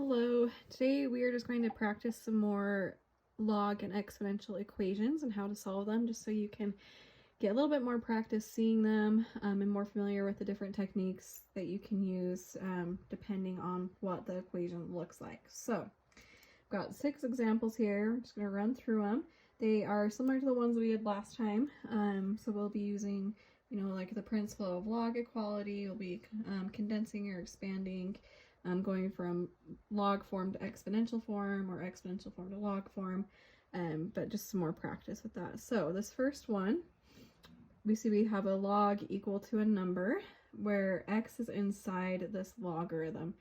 Hello, today we are just going to practice some more log and exponential equations and how to solve them, just so you can get a little bit more practice seeing them and more familiar with the different techniques that you can use depending on what the equation looks like. So I've got 6 examples here. I'm just going to run through them. They are similar to the ones we did last time, so we'll be using, like the principle of log equality. We'll be condensing or expanding, going from log form to exponential form or exponential form to log form, but just some more practice with that. So this first one, we see we have a log equal to a number where x is inside this logarithm.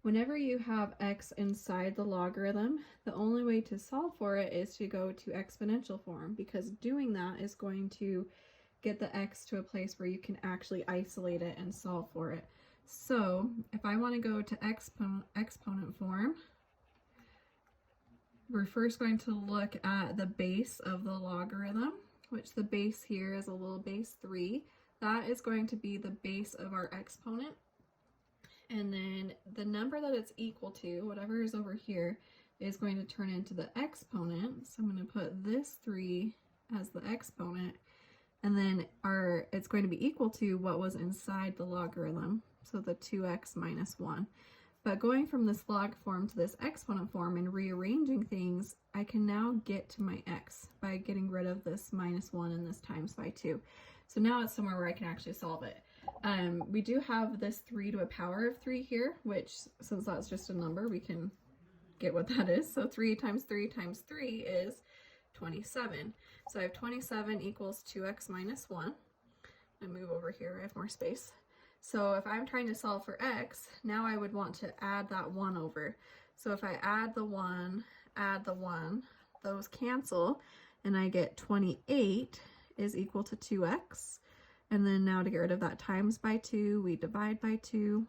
Whenever you have x inside the logarithm, the only way to solve for it is to go to exponential form, because doing that is going to get the x to a place where you can actually isolate it and solve for it. So if I want to go to exponent form, we're first going to look at the base of the logarithm, which the base here is a little base 3. That is going to be the base of our exponent. And then the number that it's equal to, whatever is over here, is going to turn into the exponent. So I'm going to put this 3 as the exponent. And then it's going to be equal to what was inside the logarithm, so the 2x minus 1. But going from this log form to this exponent form and rearranging things, I can now get to my x by getting rid of this minus 1 and this times by 2. So now it's somewhere where I can actually solve it. We do have this 3 to a power of 3 here, which, since that's just a number, we can get what that is. So 3 times 3 times 3 is 27. So I have 27 equals 2x minus 1. I move over here, I have more space. So if I'm trying to solve for x, now I would want to add that 1 over. So if I add the 1, those cancel, and I get 28 is equal to 2x. And then now to get rid of that times by 2, we divide by 2,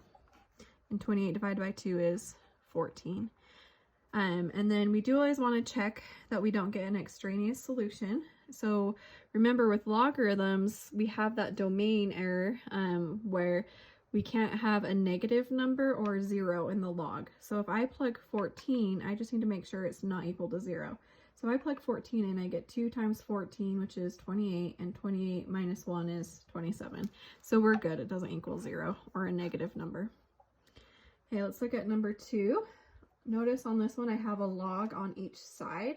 and 28 divided by 2 is 14. And then we do always want to check that we don't get an extraneous solution. So remember, with logarithms, we have that domain error where we can't have a negative number or 0 in the log. So if I plug 14, I just need to make sure it's not equal to 0. So I plug 14 in, I get 2 times 14, which is 28, and 28 minus 1 is 27. So we're good. It doesn't equal 0 or a negative number. Okay, let's look at number 2. Notice on this one I have a log on each side,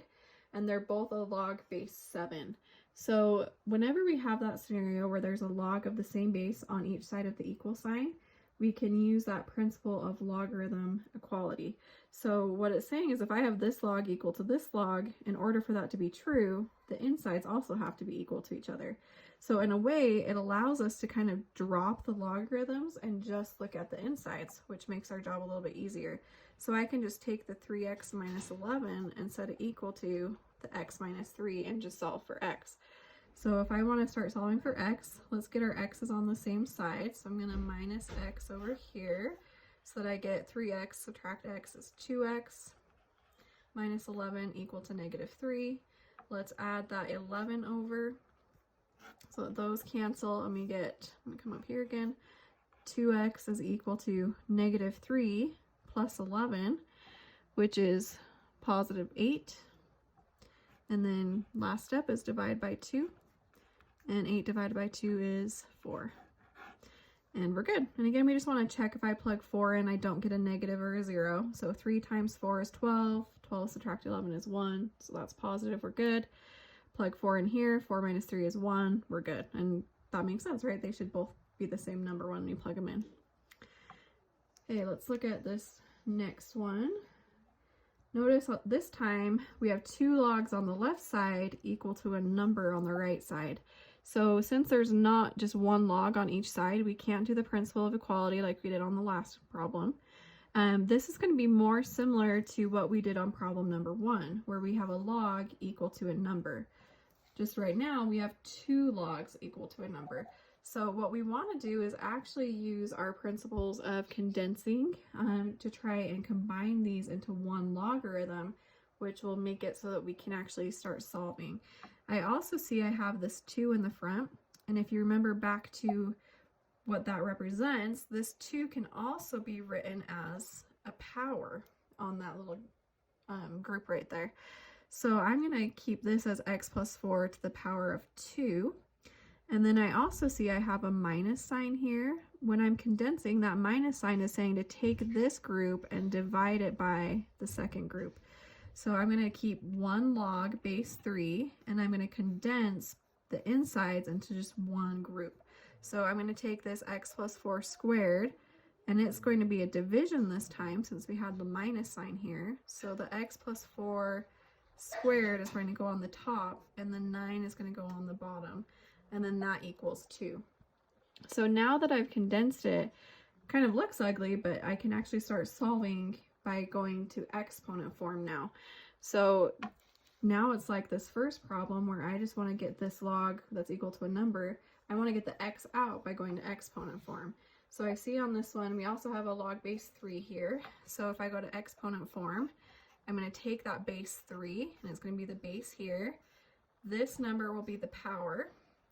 and they're both a log base 7. So whenever we have that scenario where there's a log of the same base on each side of the equal sign, we can use that principle of logarithm equality. So what it's saying is, if I have this log equal to this log, in order for that to be true, the insides also have to be equal to each other. So in a way, it allows us to kind of drop the logarithms and just look at the insides, which makes our job a little bit easier. So I can just take the 3x minus 11 and set it equal to the x minus 3 and just solve for x. So if I want to start solving for x, let's get our x's on the same side. So I'm going to minus x over here so that I get 3x, subtract x is 2x, minus 11 equal to negative 3. Let's add that 11 over so that those cancel, and we get, I'm going to come up here again, 2x is equal to negative 3 plus 11, which is positive 8. And then last step is divide by 2. And 8 divided by 2 is 4. And we're good. And again, we just want to check if I plug 4 in, I don't get a negative or a 0. So 3 times 4 is 12. 12 subtract 11 is 1. So that's positive. We're good. Plug 4 in here. 4 minus 3 is 1. We're good. And that makes sense, right? They should both be the same number when we plug them in. Okay, let's look at this next one. Notice this time we have 2 logs on the left side equal to a number on the right side. So since there's not just one log on each side, we can't do the principle of equality like we did on the last problem. This is going to be more similar to what we did on problem number 1, where we have a log equal to a number. Just right now we have 2 logs equal to a number. So what we want to do is actually use our principles of condensing to try and combine these into one logarithm, which will make it so that we can actually start solving. I also see I have this 2 in the front, and if you remember back to what that represents, this 2 can also be written as a power. on that little group right there. So I'm going to keep this as x plus 4 to the power of 2. And then I also see I have a minus sign here. When I'm condensing, that minus sign is saying to take this group and divide it by the second group. So I'm going to keep 1 log base 3, and I'm going to condense the insides into just one group. So I'm going to take this x plus 4 squared, and it's going to be a division this time since we had the minus sign here. So the x plus 4 squared is going to go on the top, and the 9 is going to go on the bottom, and then that equals 2. So now that I've condensed it, kind of looks ugly, but I can actually start solving by going to exponent form now. So now it's like this first problem where I just want to get this log that's equal to a number. I want to get the x out by going to exponent form. So I see on this one, we also have a log base 3 here. So if I go to exponent form, I'm going to take that base 3, and it's going to be the base here. This number will be the power.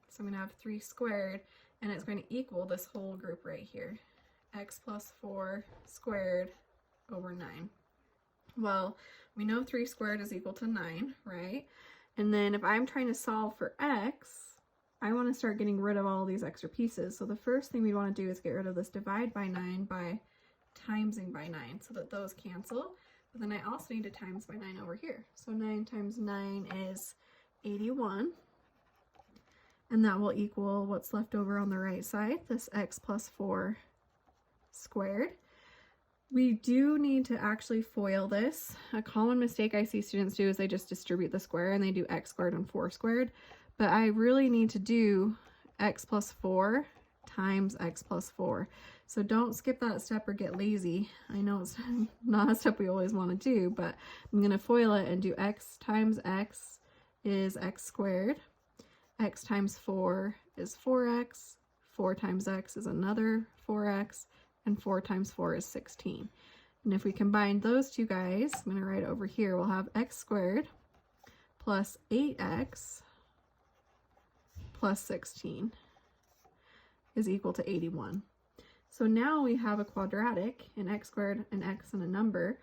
So I'm going to have 3 squared, and it's going to equal this whole group right here. X plus 4 squared over 9. Well, we know 3 squared is equal to 9, right? And then if I'm trying to solve for x, I want to start getting rid of all these extra pieces. So the first thing we want to do is get rid of this divide by 9 by timesing by 9 so that those cancel. But then I also need to times by 9 over here. So 9 times 9 is 81. And that will equal what's left over on the right side, this x plus 4 squared. We do need to actually FOIL this. A common mistake I see students do is they just distribute the square and they do x squared and 4 squared. But I really need to do x plus 4 times x plus 4. So don't skip that step or get lazy. I know it's not a step we always want to do, but I'm going to FOIL it and do x times x is x squared. X times 4 is 4x. 4 times x is another 4x. And 4 times 4 is 16. And if we combine those two guys, I'm going to write over here, we'll have x squared plus 8x plus 16 is equal to 81. So now we have a quadratic, an x squared, an x, and a number.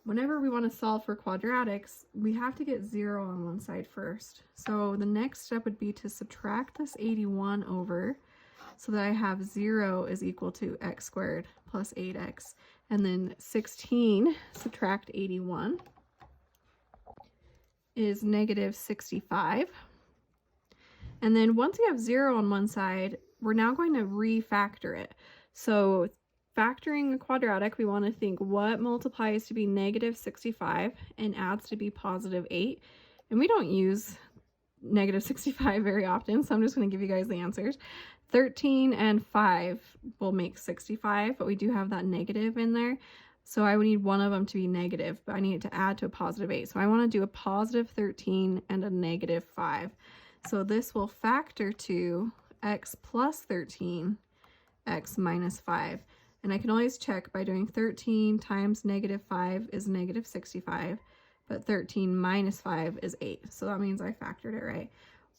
Whenever we want to solve for quadratics, we have to get 0 on one side first. So the next step would be to subtract this 81 over, so that I have 0 is equal to x squared plus 8x. And then 16 subtract 81 is negative 65. And then once we have 0 on one side, we're now going to refactor it. So factoring a quadratic, we want to think what multiplies to be negative 65 and adds to be positive 8. And we don't use negative 65 very often, so I'm just going to give you guys the answers. 13 and 5 will make 65, but we do have that negative in there. So I would need one of them to be negative, but I need it to add to a positive 8. So I want to do a positive 13 and a negative 5. So this will factor to x plus 13, x minus 5. And I can always check by doing 13 times negative 5 is negative 65, but 13 minus 5 is 8. So that means I factored it right.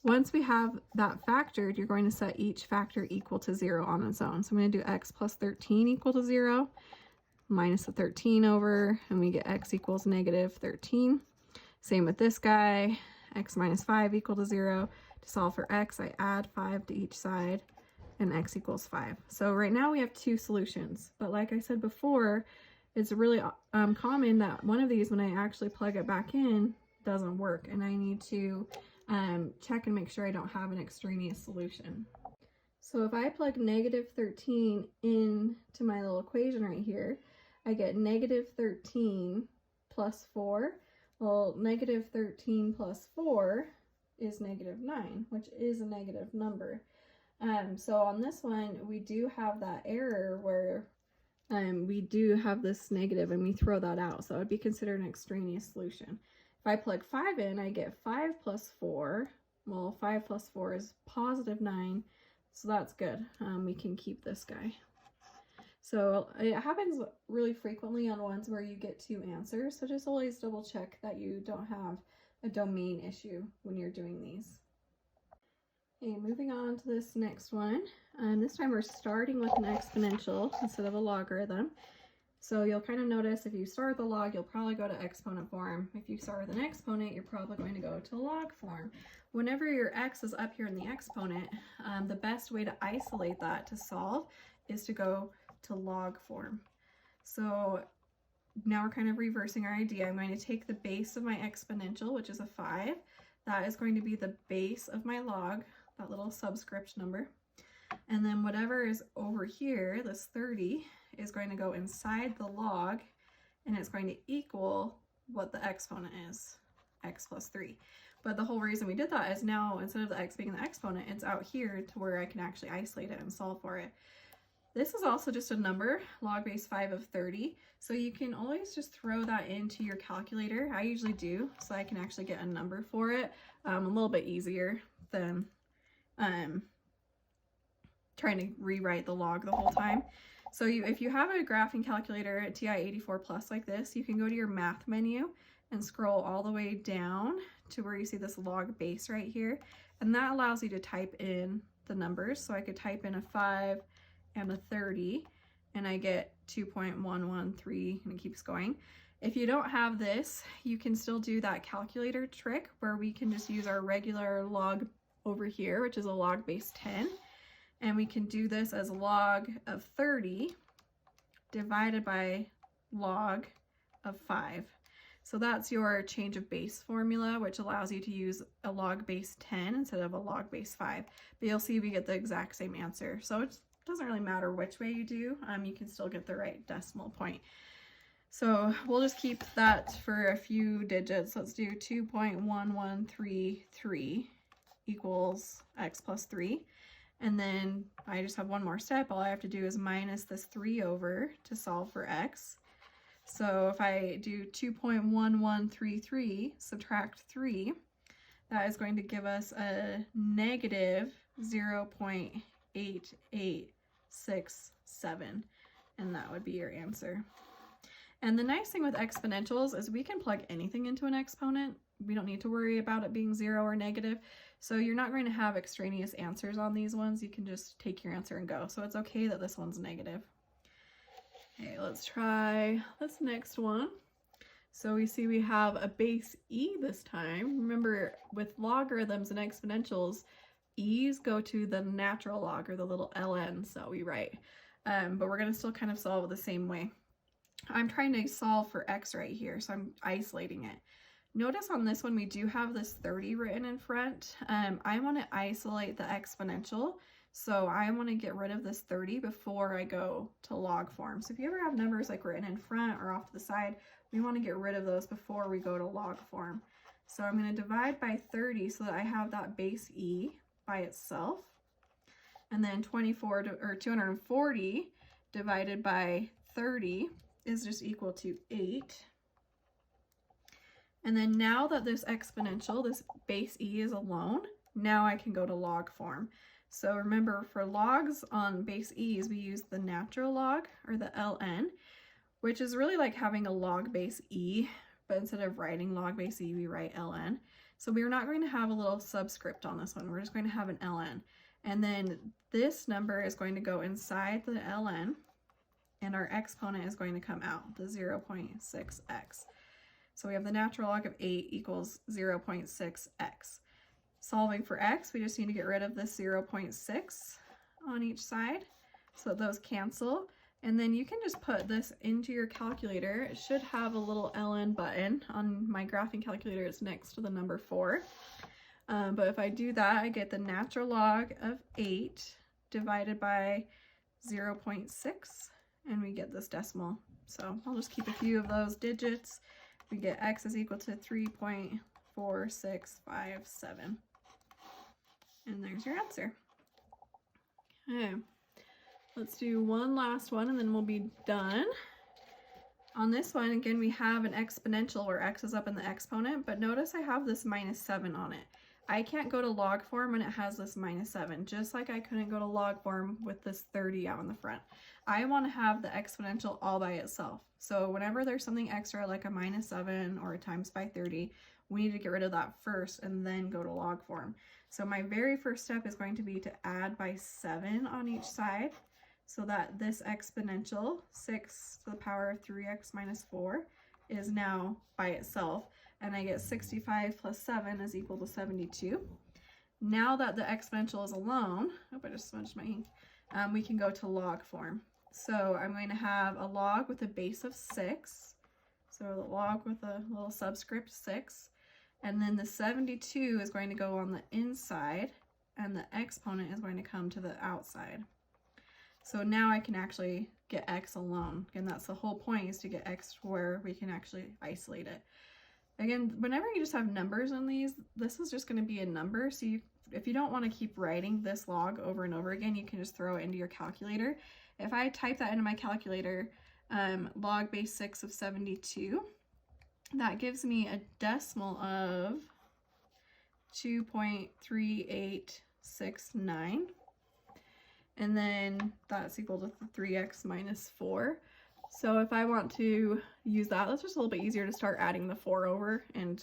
Once we have that factored, you're going to set each factor equal to 0 on its own. So I'm going to do x plus 13 equal to 0, minus the 13 over, and we get x equals negative 13. Same with this guy, x minus 5 equal to 0. To solve for x, I add 5 to each side, and x equals 5. So right now we have 2 solutions, but like I said before, it's really common that one of these, when I actually plug it back in, doesn't work, and I need to check and make sure I don't have an extraneous solution. So if I plug negative 13 into my little equation right here, I get negative 13 plus 4. Well, negative 13 plus 4 is negative 9, which is a negative number. So on this one, we do have that error where we do have this negative and we throw that out. So it would be considered an extraneous solution. If I plug 5 in, I get 5 plus 4. Well, 5 plus 4 is positive 9, so that's good. We can keep this guy. So it happens really frequently on ones where you get 2 answers, so just always double check that you don't have a domain issue when you're doing these. Okay, moving on to this next one. This time we're starting with an exponential instead of a logarithm. So you'll kind of notice if you start with a log, you'll probably go to exponent form. If you start with an exponent, you're probably going to go to log form. Whenever your x is up here in the exponent, the best way to isolate that to solve is to go to log form. So now we're kind of reversing our idea. I'm going to take the base of my exponential, which is a 5. That is going to be the base of my log, that little subscript number. And then whatever is over here, this 30, is going to go inside the log, and it's going to equal what the exponent is, x plus 3. But the whole reason we did that is now, instead of the x being the exponent, it's out here to where I can actually isolate it and solve for it. This is also just a number, log base 5 of 30, so you can always just throw that into your calculator. I usually do, so I can actually get a number for it. A little bit easier than trying to rewrite the log the whole time. So if you have a graphing calculator at TI-84 Plus like this, you can go to your math menu and scroll all the way down to where you see this log base right here, and that allows you to type in the numbers. So I could type in a 5 and a 30, and I get 2.113, and it keeps going. If you don't have this, you can still do that calculator trick where we can just use our regular log over here, which is a log base 10, and we can do this as log of 30 divided by log of 5. So that's your change of base formula, which allows you to use a log base 10 instead of a log base 5. But you'll see we get the exact same answer. So it doesn't really matter which way you do, you can still get the right decimal point. So we'll just keep that for a few digits. Let's do 2.1133 equals x plus 3. And then I just have one more step. All I have to do is minus this 3 over to solve for x. So if I do 2.1133 subtract 3, that is going to give us a negative 0.8867, and that would be your answer. And the nice thing with exponentials is we can plug anything into an exponent. We don't need to worry about it being 0 or negative. So you're not going to have extraneous answers on these ones. You can just take your answer and go. So it's okay that this one's negative. Okay, let's try this next one. So we see we have a base e this time. Remember, with logarithms and exponentials, e's go to the natural log, or the little ln, so we write. But we're going to still kind of solve it the same way. I'm trying to solve for x right here, so I'm isolating it. Notice on this one we do have this 30 written in front. I want to isolate the exponential, so I want to get rid of this 30 before I go to log form. So if you ever have numbers like written in front or off to the side, we want to get rid of those before we go to log form. So I'm going to divide by 30 so that I have that base e by itself. And then 240 divided by 30 is just equal to 8. And then now that this exponential, this base e is alone, now I can go to log form. So remember, for logs on base e's, we use the natural log, or the ln, which is really like having a log base e, but instead of writing log base e, we write ln. So we're not going to have a little subscript on this one. We're just going to have an ln. And then this number is going to go inside the ln, and our exponent is going to come out, the 0.6x. So we have the natural log of 8 equals 0.6x. Solving for x, we just need to get rid of this 0.6 on each side so that those cancel. And then you can just put this into your calculator. It should have a little ln button. On my graphing calculator, it's next to the number 4. But if I do that, I get the natural log of 8 divided by 0.6, and we get this decimal. So I'll just keep a few of those digits. We get x is equal to 3.4657. And there's your answer. Okay, let's do one last one and then we'll be done. On this one, again, we have an exponential where x is up in the exponent, but notice I have this -7 on it. I can't go to log form when it has this -7, just like I couldn't go to log form with this 30 out in the front. I want to have the exponential all by itself. So whenever there's something extra like a -7 or a times by 30, we need to get rid of that first and then go to log form. So my very first step is going to be to add by 7 on each side. so that this exponential, 6 to the power of 3x minus 4, is now by itself. And I get 65 plus 7 is equal to 72. Now that the exponential is alone, I just smudged my ink, we can go to log form. So I'm going to have a log with a base of 6. So a log with a little subscript 6. And then the 72 is going to go on the inside, and the exponent is going to come to the outside. So now I can actually get x alone. Again, that's the whole point, is to get x where we can actually isolate it. Again, whenever you just have numbers on these, this is just going to be a number. So if you don't want to keep writing this log over and over again, you can just throw it into your calculator. If I type that into my calculator, log base 6 of 72, that gives me a decimal of 2.3869. And then that's equal to 3x minus 4. So if I want to use that, that's just a little bit easier to start adding the 4 over, and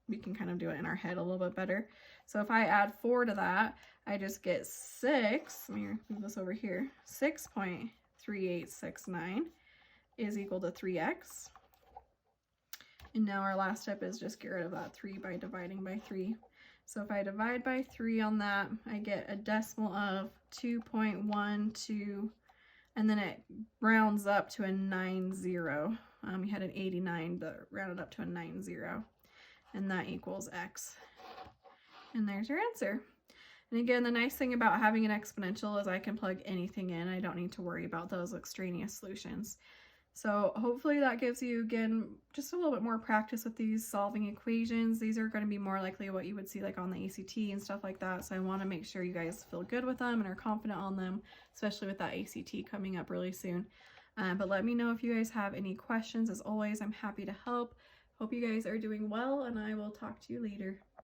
we can kind of do it in our head a little bit better. So if I add 4 to that, I just get 6, let me move this over here, 6.3869 is equal to 3x. And now our last step is just get rid of that 3 by dividing by 3. So if I divide by 3 on that, I get a decimal of 2.12, and then it rounds up to a 90. We had an 89 that rounded up to a 90, and that equals x. And there's your answer. And again, the nice thing about having an exponential is I can plug anything in. I don't need to worry about those extraneous solutions. So hopefully that gives you, again, just a little bit more practice with these solving equations. These are going to be more likely what you would see like on the ACT and stuff like that. So I want to make sure you guys feel good with them and are confident on them, especially with that ACT coming up really soon. But let me know if you guys have any questions. As always, I'm happy to help. Hope you guys are doing well, and I will talk to you later.